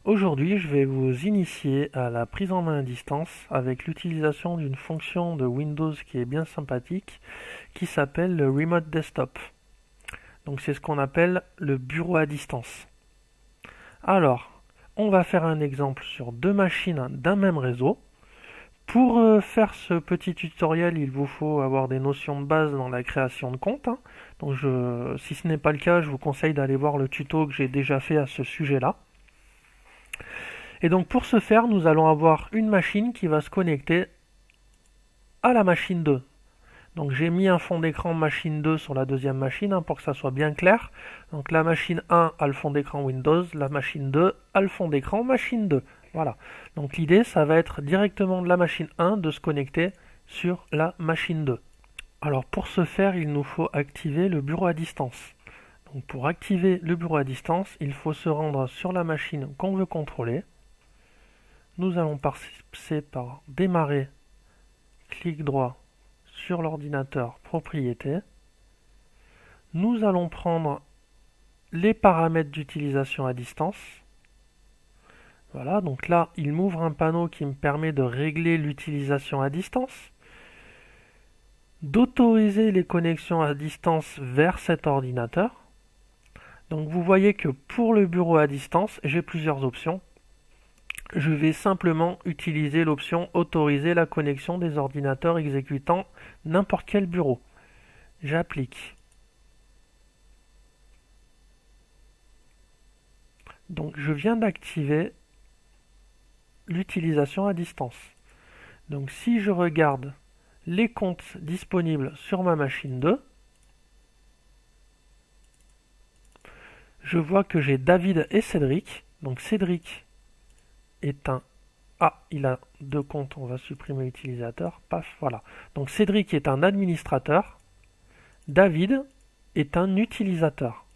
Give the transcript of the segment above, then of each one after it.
Aujourd'hui, je vais vous initier à la prise en main à distance avec l'utilisation d'une fonction de Windows qui est bien sympathique, qui s'appelle le Remote Desktop. Donc c'est ce qu'on appelle le bureau à distance. Alors, on va faire un exemple sur deux machines d'un même réseau. Pour faire ce petit tutoriel, il vous faut avoir des notions de base dans la création de compte. Donc si ce n'est pas le cas, je vous conseille d'aller voir le tuto que j'ai déjà fait à ce sujet-là. Et donc pour ce faire, nous allons avoir une machine qui va se connecter à la machine 2. Donc j'ai mis un fond d'écran machine 2 sur la deuxième machine pour que ça soit bien clair. Donc la machine 1 a le fond d'écran Windows, la machine 2 a le fond d'écran machine 2. Voilà. Donc l'idée, ça va être directement de la machine 1 de se connecter sur la machine 2. Alors pour ce faire, il nous faut activer le bureau à distance. Donc pour activer le bureau à distance, il faut se rendre sur la machine qu'on veut contrôler. Nous allons passer par démarrer, clic droit sur l'ordinateur propriété. Nous allons prendre les paramètres d'utilisation à distance. Voilà, donc là, il m'ouvre un panneau qui me permet de régler l'utilisation à distance, d'autoriser les connexions à distance vers cet ordinateur. Donc vous voyez que pour le bureau à distance, j'ai plusieurs options. Je vais simplement utiliser l'option autoriser la connexion des ordinateurs exécutant n'importe quel bureau. J'applique. Donc je viens d'activer l'utilisation à distance. Donc si je regarde les comptes disponibles sur ma machine 2, je vois que j'ai David et Cédric. Donc Cédric est un... Ah, il a deux comptes, on va supprimer l'utilisateur. Paf, voilà. Donc Cédric est un administrateur. David est un utilisateur.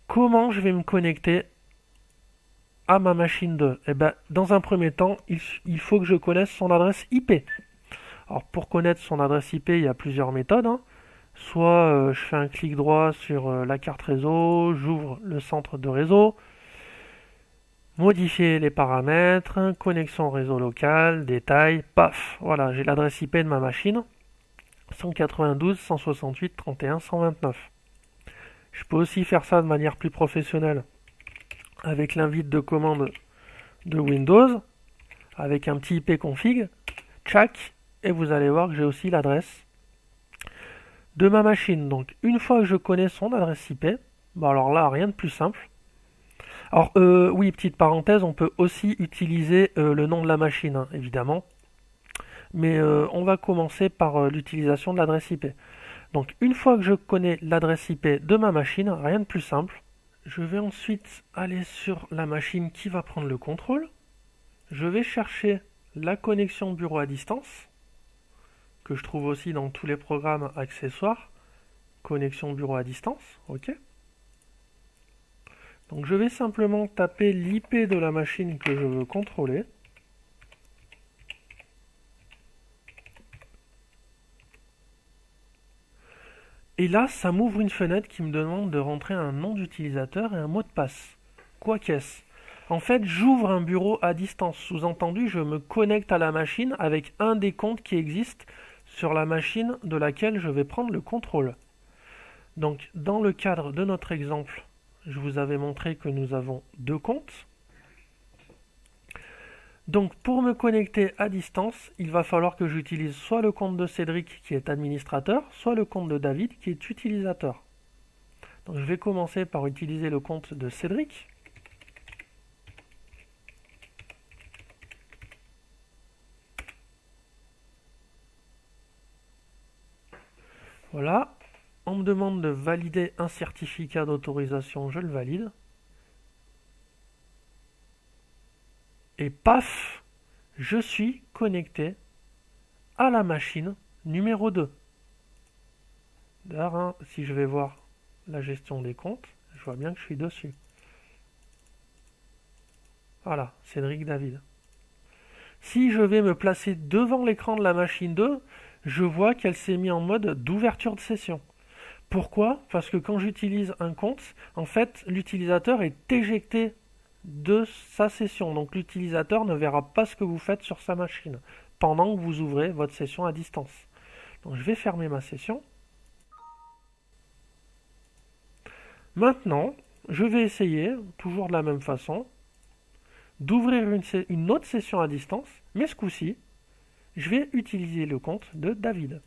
Comment je vais me connecter à ma machine 2? Eh bien, dans un premier temps, il faut que je connaisse son adresse IP. Alors, pour connaître son adresse IP, il y a plusieurs méthodes. Soit je fais un clic droit sur la carte réseau, j'ouvre le centre de réseau, modifier les paramètres, connexion réseau local, détail, paf, voilà, j'ai l'adresse IP de ma machine, 192.168.31.129. Je peux aussi faire ça de manière plus professionnelle avec l'invite de commande de Windows, avec un petit IP config, tchac, et vous allez voir que j'ai aussi l'adresse de ma machine. Donc une fois que je connais son adresse IP, alors là, rien de plus simple. Alors oui, petite parenthèse, on peut aussi utiliser le nom de la machine, évidemment. Mais on va commencer par l'utilisation de l'adresse IP. Donc une fois que je connais l'adresse IP de ma machine, rien de plus simple. Je vais ensuite aller sur la machine qui va prendre le contrôle. Je vais chercher la connexion bureau à distance, que je trouve aussi dans tous les programmes accessoires. Connexion bureau à distance, ok. Donc je vais simplement taper l'IP de la machine que je veux contrôler. Et là, ça m'ouvre une fenêtre qui me demande de rentrer un nom d'utilisateur et un mot de passe. Quoi qu'est-ce? En fait, j'ouvre un bureau à distance. Sous-entendu, je me connecte à la machine avec un des comptes qui existent sur la machine de laquelle je vais prendre le contrôle. Donc, dans le cadre de notre exemple, je vous avais montré que nous avons deux comptes. Donc pour me connecter à distance, il va falloir que j'utilise soit le compte de Cédric qui est administrateur, soit le compte de David qui est utilisateur. Donc je vais commencer par utiliser le compte de Cédric. Voilà. On me demande de valider un certificat d'autorisation, je le valide. Et paf, je suis connecté à la machine numéro 2. D'ailleurs, si je vais voir la gestion des comptes, je vois bien que je suis dessus. Voilà, Cédric David. Si je vais me placer devant l'écran de la machine 2, je vois qu'elle s'est mise en mode d'ouverture de session. Pourquoi? Parce que quand j'utilise un compte, en fait, l'utilisateur est éjecté de sa session. Donc l'utilisateur ne verra pas ce que vous faites sur sa machine pendant que vous ouvrez votre session à distance. Donc je vais fermer ma session. Maintenant, je vais essayer, toujours de la même façon, d'ouvrir une autre session à distance, mais ce coup-ci, je vais utiliser le compte de David.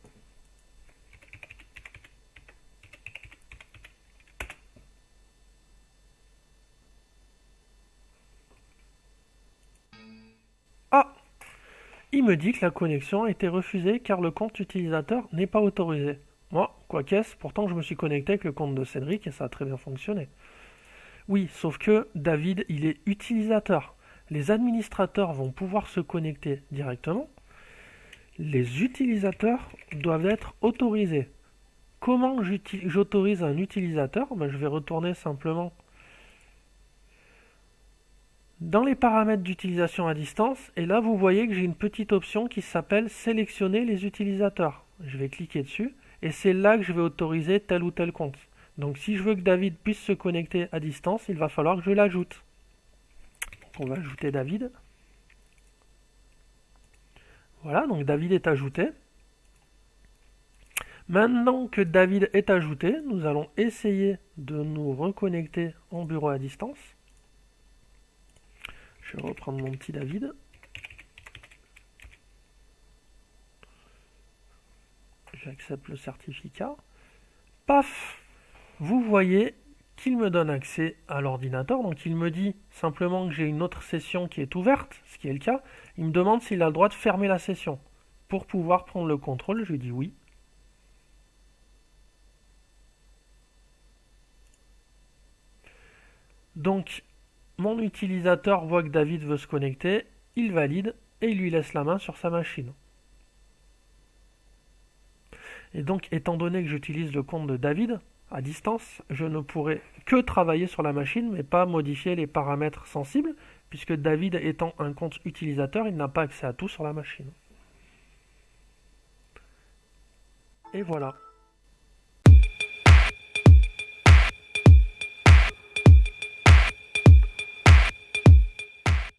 Ah! Il me dit que la connexion a été refusée car le compte utilisateur n'est pas autorisé. Moi, quoi qu'est-ce, pourtant je me suis connecté avec le compte de Cédric et ça a très bien fonctionné. Oui, sauf que David, il est utilisateur. Les administrateurs vont pouvoir se connecter directement. Les utilisateurs doivent être autorisés. Comment j'autorise un utilisateur? Je vais retourner simplement dans les paramètres d'utilisation à distance, et là vous voyez que j'ai une petite option qui s'appelle sélectionner les utilisateurs. Je vais cliquer dessus, et c'est là que je vais autoriser tel ou tel compte. Donc si je veux que David puisse se connecter à distance, il va falloir que je l'ajoute. On va ajouter David. Voilà, donc David est ajouté. Maintenant que David est ajouté, nous allons essayer de nous reconnecter en bureau à distance. Je vais reprendre mon petit David. J'accepte le certificat. Paf! Vous voyez qu'il me donne accès à l'ordinateur. Donc il me dit simplement que j'ai une autre session qui est ouverte, ce qui est le cas. Il me demande s'il a le droit de fermer la session. Pour pouvoir prendre le contrôle, je lui dis oui. Donc mon utilisateur voit que David veut se connecter, il valide et il lui laisse la main sur sa machine. Et donc, étant donné que j'utilise le compte de David à distance, je ne pourrai que travailler sur la machine, mais pas modifier les paramètres sensibles, puisque David étant un compte utilisateur, il n'a pas accès à tout sur la machine. Et voilà.